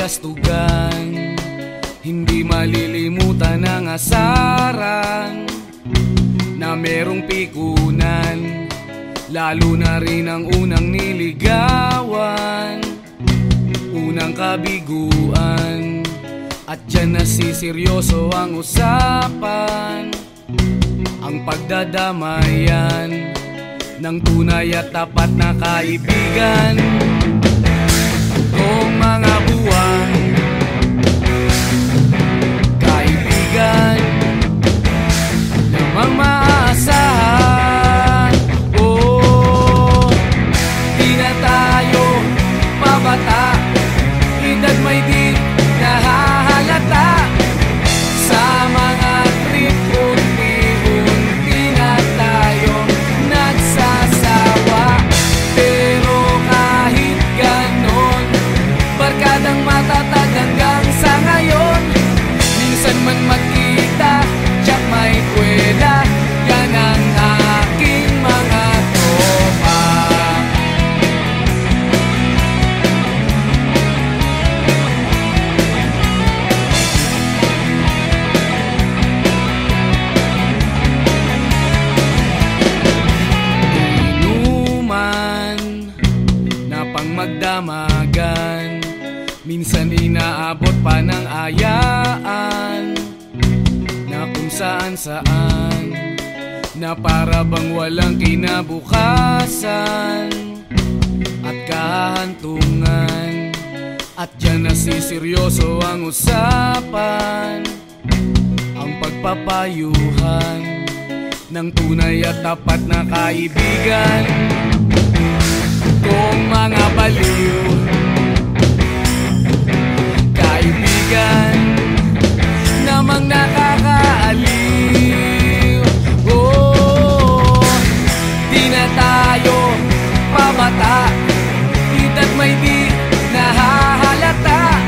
kastugan, hindi malilimutan ang asaran na merong pikunan, lalo na rin ang unang niligawan, unang kabiguan. At dyan nasiseryoso ang usapan, ang pagdadamayan ng tunay at tapat na kaibigan. Kung mga buwan, kaibigan namang maaasahan. Oh, di na tayo pabata, edad may di nahahalata. Sa mga trip unti-unti na tayo nagsasawa. Pero kahit ganon, barkadang matatag hanggang sa ngayon. Minsan man magkita, tiyak may kwela, yan ang aking mga tropa. Inuman na pang magdamagan, minsan inaabot pa ng ayaan, na kung saan-saan, na para bang walang kinabukasan at kahantungan. At dyan nasiseryoso ang usapan, ang pagpapayuhan ng tunay at tapat na kaibigan. Kung mga baliw, kaibigan namang nakakaaliw. Oh, di na tayo pabata, edad may di nahahalata.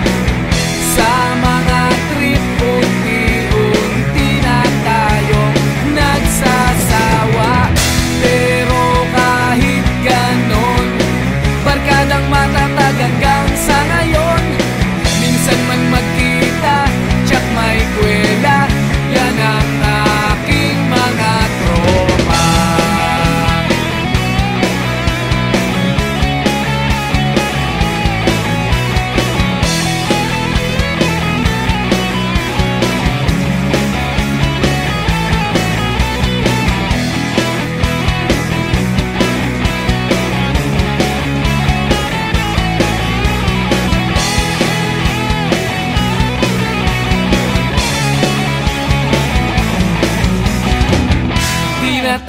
Sa mga trip unti-unti na tayo nagsasawa. Pero kahit ganon, barkadang matatag hanggang sa ngayon. Minsan man magkita, tiyak may kwela, yan ang aking mga tropa.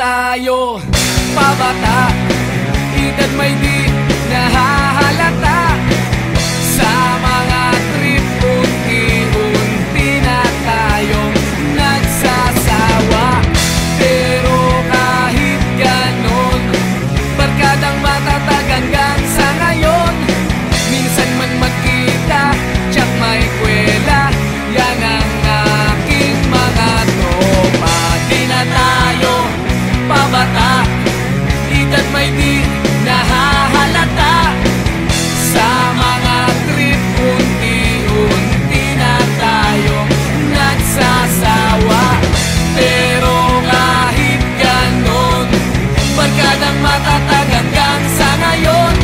Tayo pabata, edad may di nahahalata. Sa mga trip unti-unti na tayong nagsasawa. Pero kahit ganon, barkadang matatag hanggang sa ngayon. Minsan man magkita, tiyak may kwela, yan ang aking mga tropa. Di na tayo pabata, edad may di nahahalata. Sa mga trip unti-unti na tayo nagsasawa. Pero kahit ganon, barkadang matatag hanggang sa ngayon.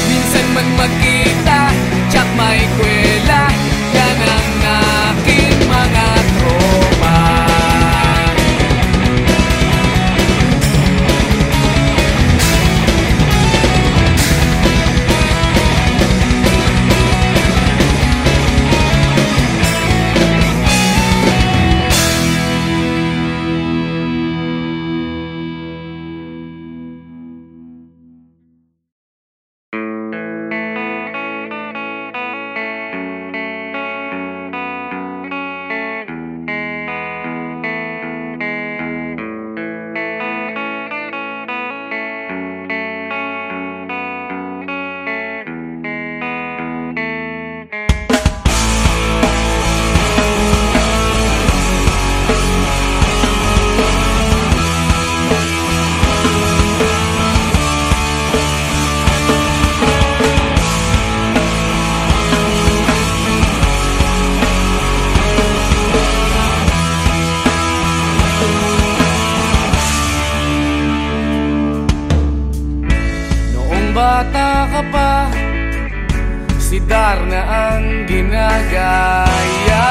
Minsan man magkita, tiyak may kwela, yan ang aking mga tropa. bata ka pa, si Darna ang ginagaya.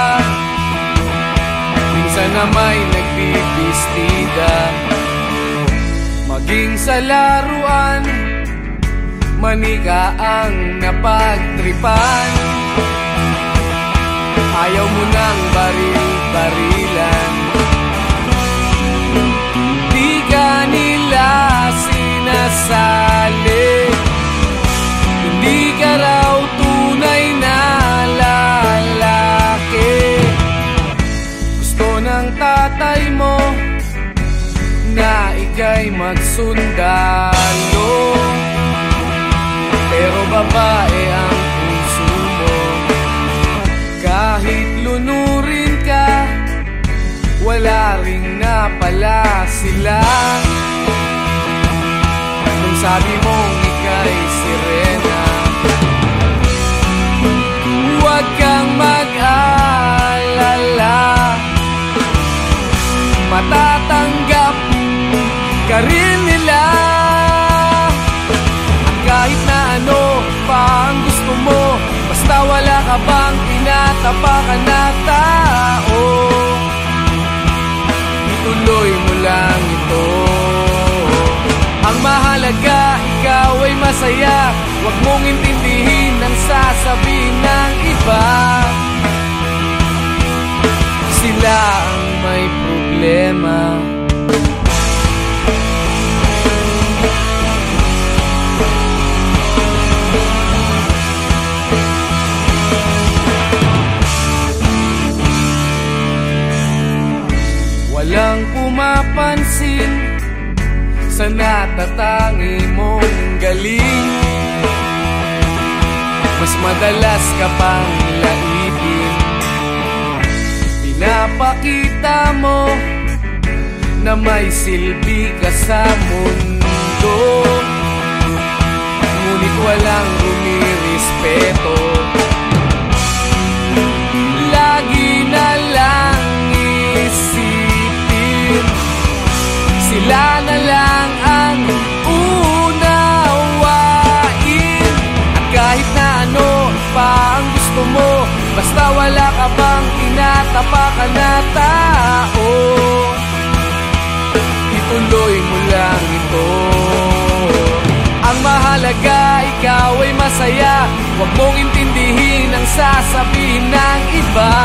Minsan na may nagbibistida, maging sa laruan, manika ang napagtripan. Ayaw mo nang baril-barilan, di ka nila sinasali. Hindi ka raw tunay na lalaki. Gusto ng tatay mo na ika'y magsundalo, pero babae ang puso mo. Kahit lunurin ka, wala ring napala sila. Kung sabi mong ika'y sirena, huwag kang mag-alala, matatanggap ka rin nila. At kahit na ano pa ang gusto mo, basta wala ka bang tinatapakan na tao, ituloy mo lang ito. Ang mahalaga, ikaw ay masaya. Huwag mong intindihin ang sasabihin ng iba. Sila ang may problema. Walang pumapansin sa natatangi mong galing. Mas madalas ka pang laipin, pinapakita mo na may silbi ka sa mundo. Ngunit walang rumirespeto, lagi na lang isipin sila na lang ang unawain. At kahit na ano pa ang gusto mo, basta wala ka bang tinatapakan na tao, ituloy mo lang ito. Ang mahalaga, ikaw ay masaya. Huwag mong intindihin ang sasabihin ng iba.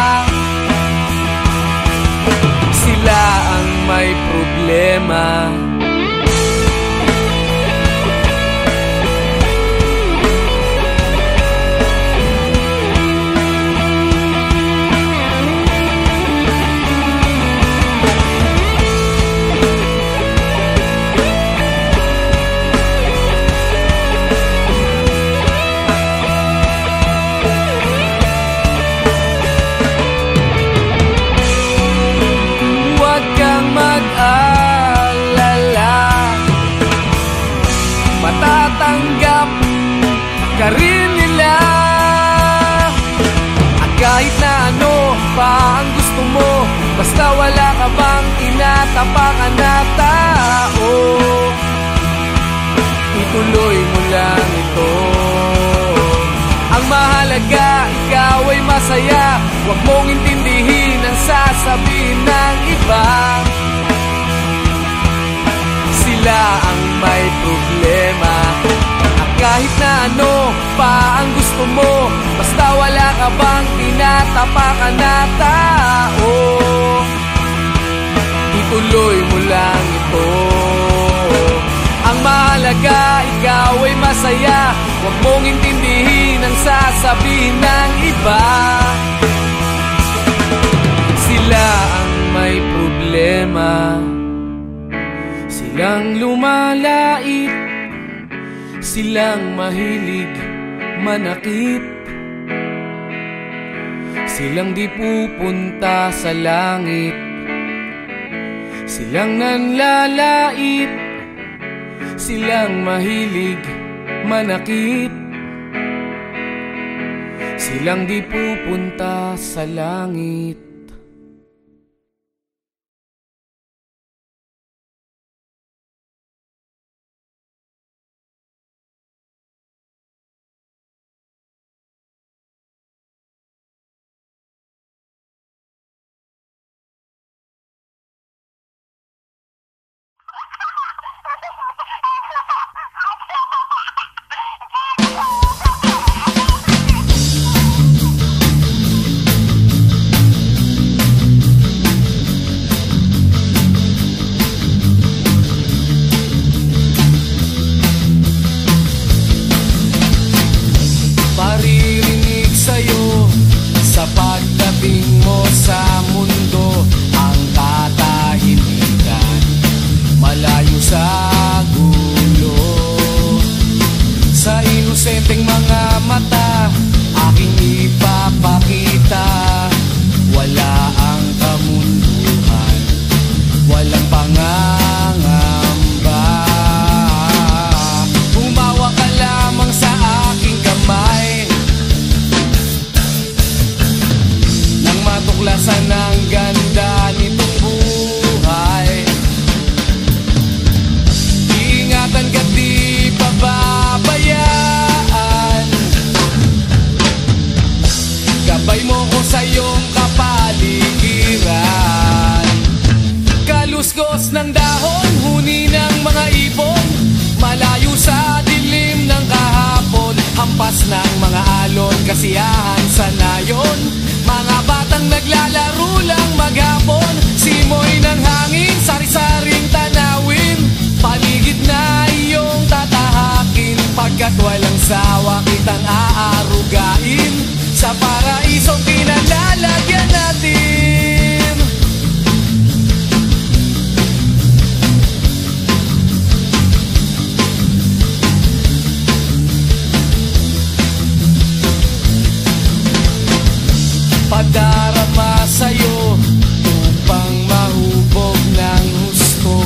Sila ang may problema. Matatanggap ka rin nila. At kahit na ano pa ang gusto mo, basta wala ka bang tinatapakan na tao, ituloy mo lang ito. Ang mahalaga, ikaw ay masaya. Huwag mong intindihin ang sasabihin ng iba. Sila ang may problema. At kahit na ano pa ang gusto mo, basta wala ka bang tinatapakan na tao, ituloy mo lang ito. Ang mahalaga, ikaw ay masaya. Huwag mong intindihin ang sasabihin ng iba. Sila ang may problema. Silang lumalait, silang mahilig manakit, silang di pupunta sa langit, silang nanlalait, silang mahilig manakit, silang di pupunta sa langit. sa gulo. Sa inosenteng mga mata aking ipapakita, wala ang kamunduhan, walang pangangamba. Humawa ka lamang sa aking kamay, nang matuklasan ang ganda nitong buhay. Iingatan ka't di pababayaan, gabay mo ko sa iyong kapaligiran. Kaluskos ng dahon, huni ng mga ibon, malayo sa dilim ng kahapon. Hampas ng mga alon, kasiyahan sa nayon, mga batang naglalaro lang maghapon. Simoy ng hangin, sari-saring tanawin, paligid na iyong tatahakin. Pagkat walang sawa kitang aarugain, sa paraisong pinalalagyan natin. Padarama sa'yo upang mahubog ng husto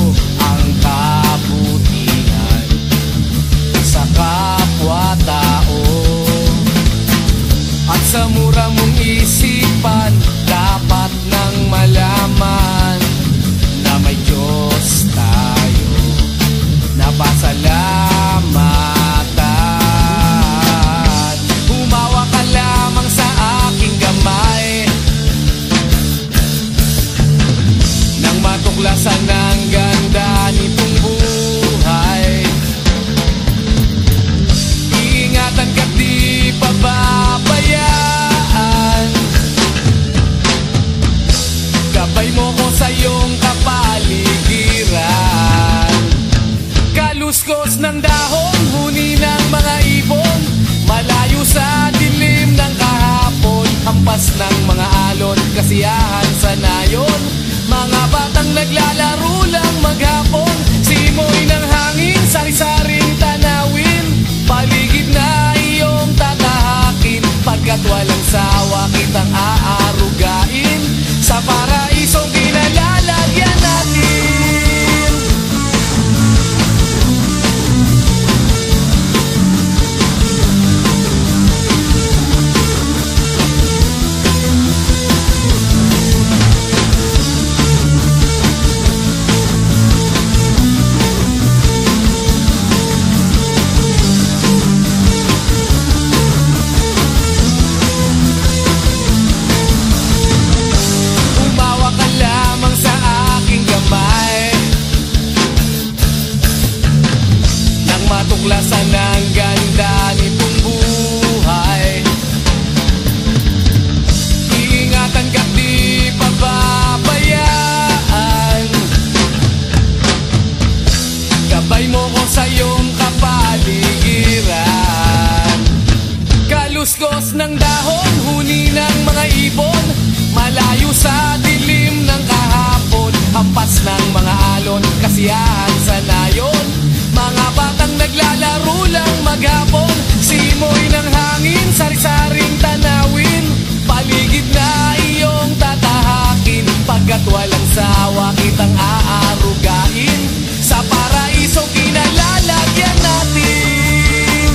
ang kabutihan sa kapwa-tao. At sa mura mong isipan, dapat nang malaman na may Diyos tayo na pasalamatan. Humawa ka lamang sa aking kamay, nang matuklasan ang ganda nitong buhay. Iingatan ka't di pababayaan, gabay mo ko sa iyong kapaligiran. Kaluskos ng dahon, huni ng mga ibon, malayo sa dilim ng kahapon. Hampas ng mga alon, kasiyahan sa nayon, mga batang naglalaro lang maghapon. Simoy ng hangin, sari-saring tanawin, paligid na iyong tatahakin. Pagkat walang sawa kitang aarugain, sa paraisong pinalalagyan natin. Matuklasan ang ganda nitong buhay. Iingatan ka't di pababayaan, gabay mo ko sa iyong kapaligiran. Kaluskos ng dahon, huni ng mga ibon, malayo sa dilim ng kahapon. Hampas ng mga alon, kasiyahan sa nayon, mga batang naglalaro lang maghapon. Simoy ng hangin, sari-saring tanawin, paligid na iyong tatahakin. Pagkat walang sawa kitang aarugain, sa paraisong pinalalagyan natin.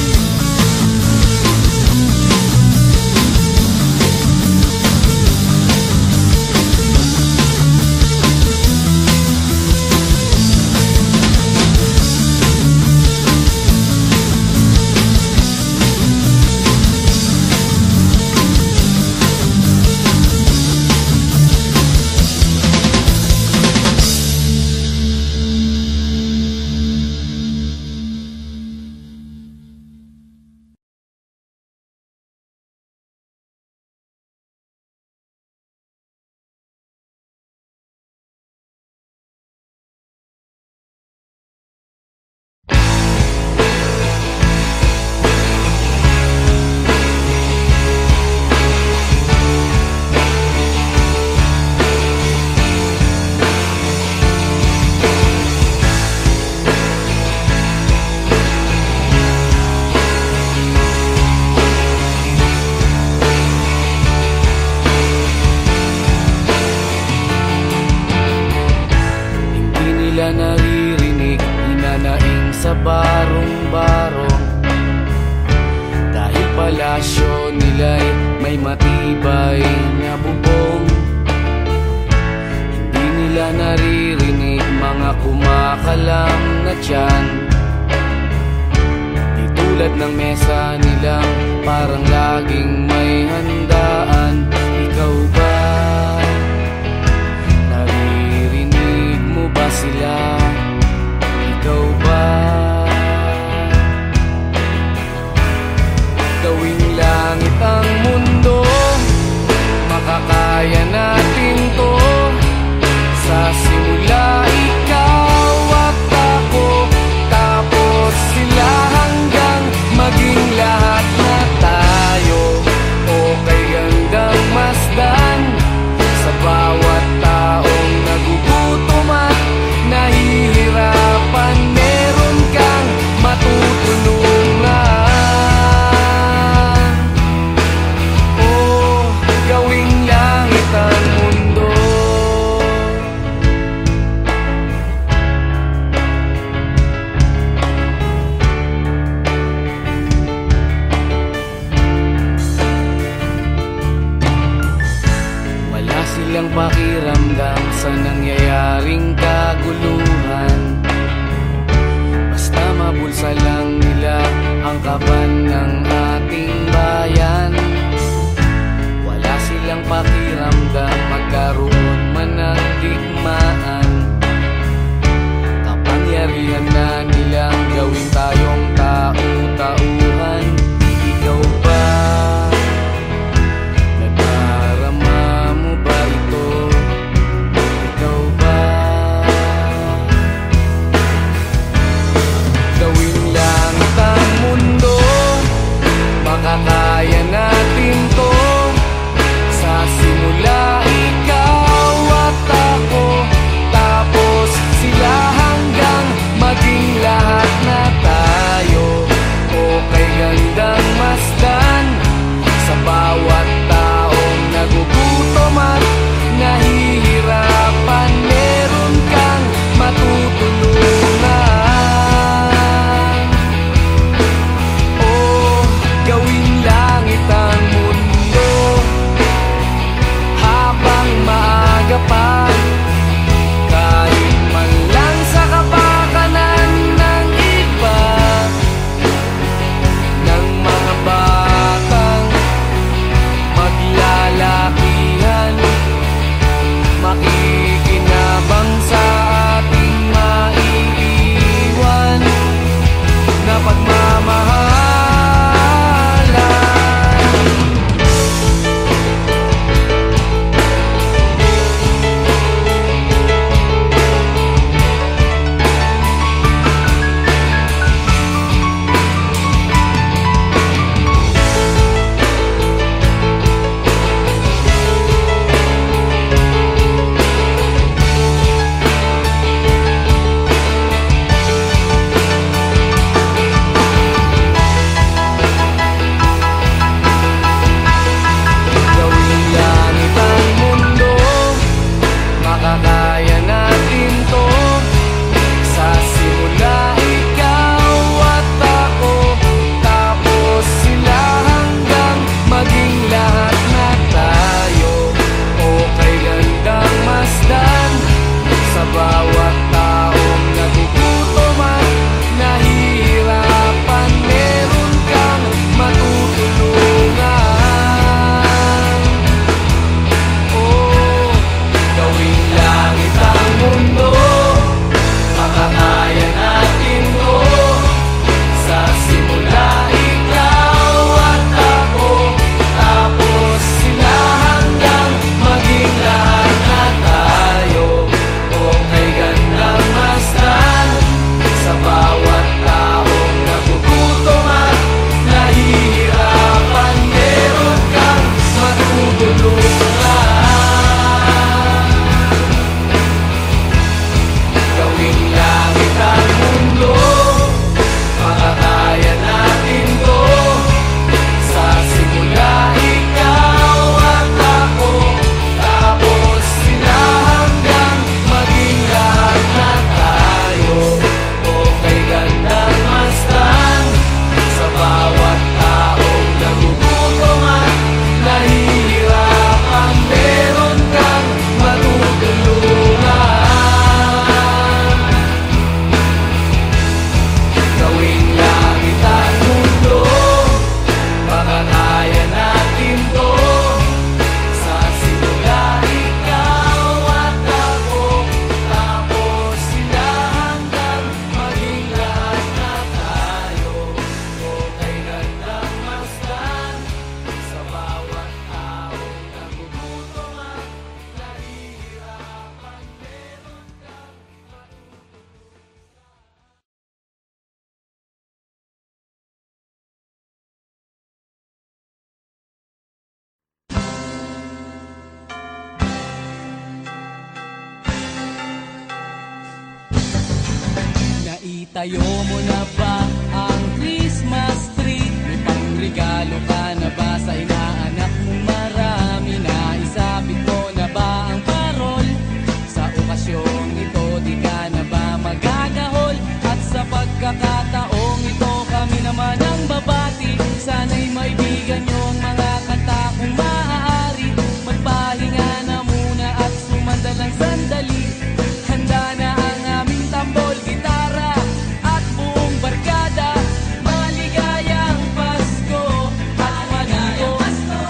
na tiyan. Di tulad ng mesa nilang parang laging may handaan. Ikaw ba? Naririnig mo ba sila? Ikaw ba? Gawing langit ang mundo, makakaya natin to. Sa simula ikaw at ako, tapos sila hanggang maging lahat na tayo. Okay hanggang masdan sa bawat taong nagugutom at nahihirapan. Meron kang matutulungan. Oh, gawing langit ang mundo. Wala silang pakiramdam sa nangyayaring kaguluhan. Basta mabulsa lang nila ang kaban ng ating bayan. Wala silang pakiramdam magkaroon man ng digmaan. Kapangyarihan na nilang gawin tayong tau-tauhan. Ikaw ba? Nadarama mo ba ito? Ikaw ba? Gawing langit ang mundo, makakaya natin to. Sa simula ikaw at ako, tapos sila hanggang maging lahat na tayo. Okay gandang masdan sa bawat taong nagugutom at nahihirapan. Meron kang matutulungan. Oh, gawing langit ang mundo habang maaga pa. Kahit man lang sa kapakanan ng iba, ng mga batang maglalakihan, makikinabang sa ating maiiwan na pagmamahalan. Naitayo mo na ba ang Christmas tree? May pangregalo ka na ba sa inaanak mong marami? Naisabit mo na ba ang parol? Sa okasyong ito di ka na ba magagahol? At sa pagkakataong ito kami naman ang babati. Sana'y maibigan niyo ang mga kanta kung maaari. Magpahinga na muna at sumandalang sandali. Handa na ang aming tambol, gitara at buong barkada. Maligayang Pasko at manigo,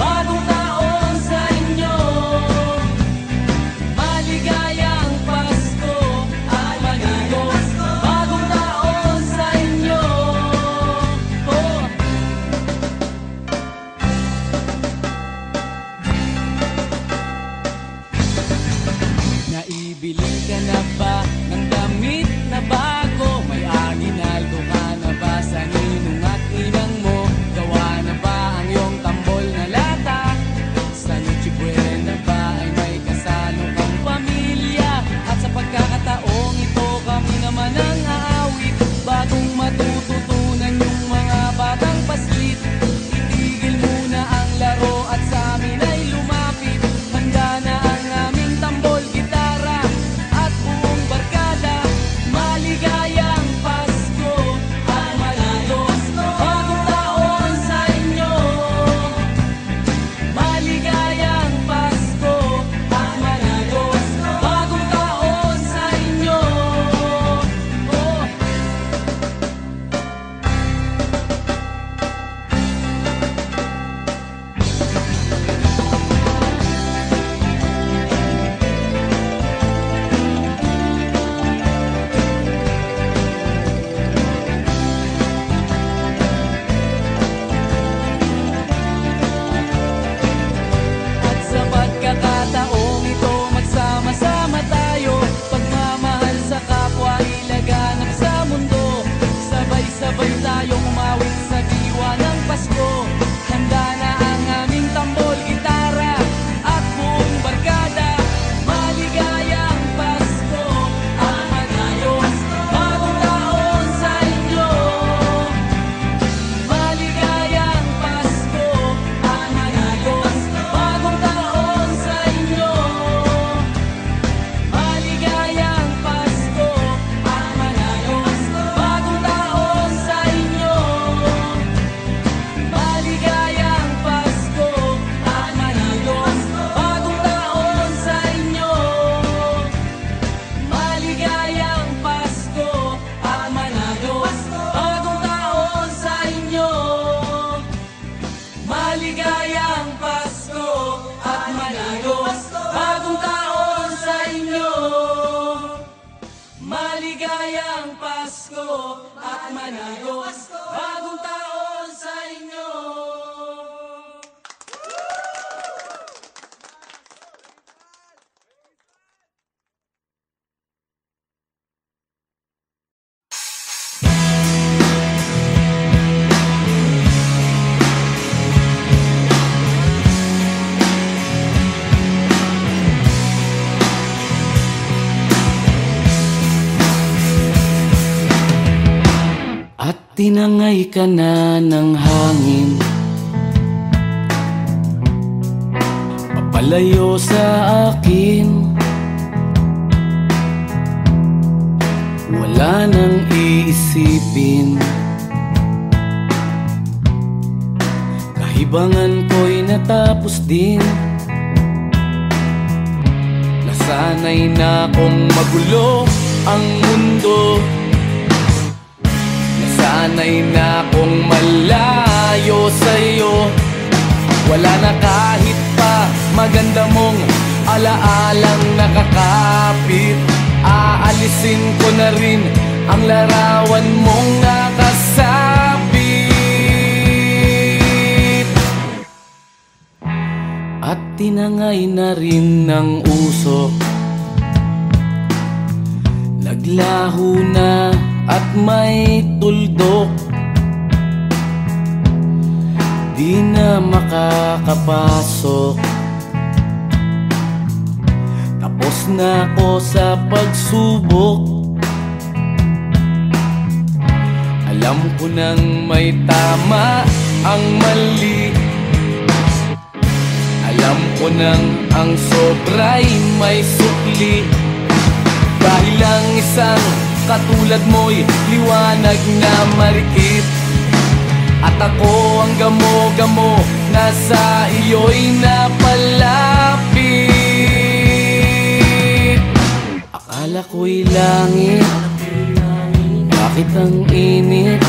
bagong taon sa inyo. Maligayang Pasko at manigo, bagong taon sa inyo. Oh. Naibili ka na ba ng damit na bago? May aginaldo ka na ba sa ninong at ninang mo? Gawa na ba ang iyong tambol na lata? Sa Noche Buena ba ay may kasalo kang pamilya? At sa pagkakataong ito kami naman ang aawit. Bagong matututunan yung mga batang paslit. Itigil muna ang laro at sa amin ay lumapit. Handa na ang aming tambol, gitara at buong barkada. Maligayang Pasko at manigo, bagong taon sa inyo. Maligayang Pasko at manigo, bagong taon sa inyo. Oh. At sa pagkakataong ito, magsama-sama tayo. Pagmamahal sa kapwa ilaganap sa mundo. Sabay-sabay tayong umawit sa diwa ng Pasko. Handa na ang aming tambol, gitara at buong barkada. Maligayang Pasko at manigo, bagong taon sa inyo. Maligayang Pasko at manigo, bagong taon sa inyo. Maligayang Pasko at manigo, bagong taon sa inyo. Maligayang Pasko at manigo, bagong taon sa inyo. Maligayang Pasko at manigo, bagong taon sa inyo. Maligayang Pasko at manigo, bagong taon sa inyo. Maligayang Pasko at manigo, bagong taon sa inyo. At tinangay ka na ng hangin, papalayo sa akin. Wala nang iisipin, kahibangan ko'y natapos din. Nasanay na kong magulo ang mundo. Sana'y na kong malayo sa'yo. Wala na kahit pa maganda mong alaalang nakakapit. Aalisin ko na rin ang larawan mong nakasabit. At tinangay na rin ng usok, naglaho na at may tuldok. Di na makakapasok. Tapos na ako sa pagsubok. Alam ko nang may tama ang mali. Alam ko nang ang sobra'y may sukli. Dahil lang isang katulad mo'y liwanag na marikit. At ako ang gamo-gamo na sa iyo'y napalapit. Akala ko'y langit, bakit ang init?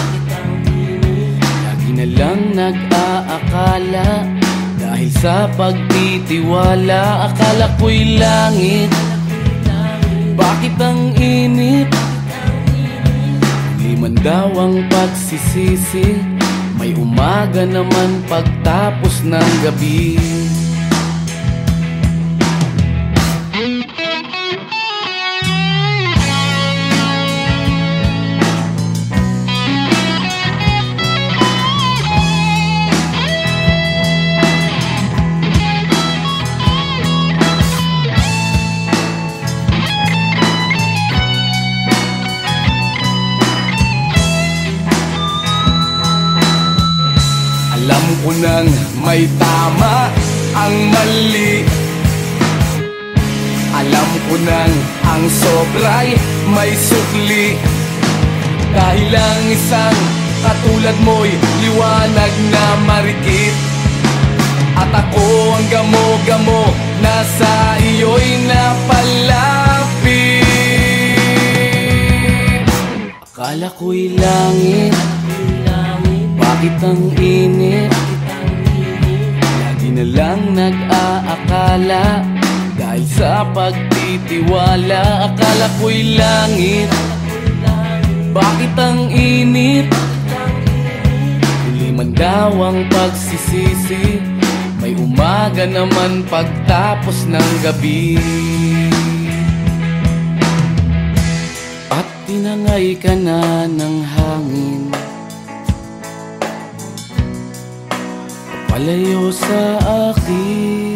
Lagi na lang nag-aakala, dahil sa pagtitiwala. Akala ko'y langit, bakit ang init? Liman daw ang pagsisisi, may umaga naman pagtapos ng gabi. Alam ko nang may tama ang mali. Alam ko nang ang sobra'y may sukli. Dahil lang isang katulad mo'y liwanag na marikit. At ako ang gamo-gamo na sa iyo'y napalapit. Akala ko'y langit, bakit ang init? Lagi na lang nag-aakala, dahil sa pagtitiwala. Akala ko'y langit, bakit ang init? Huli man daw ang pagsisisi, may umaga naman pagtapos ng gabi. At tinangay ka na ng hangin, palayo sa akin.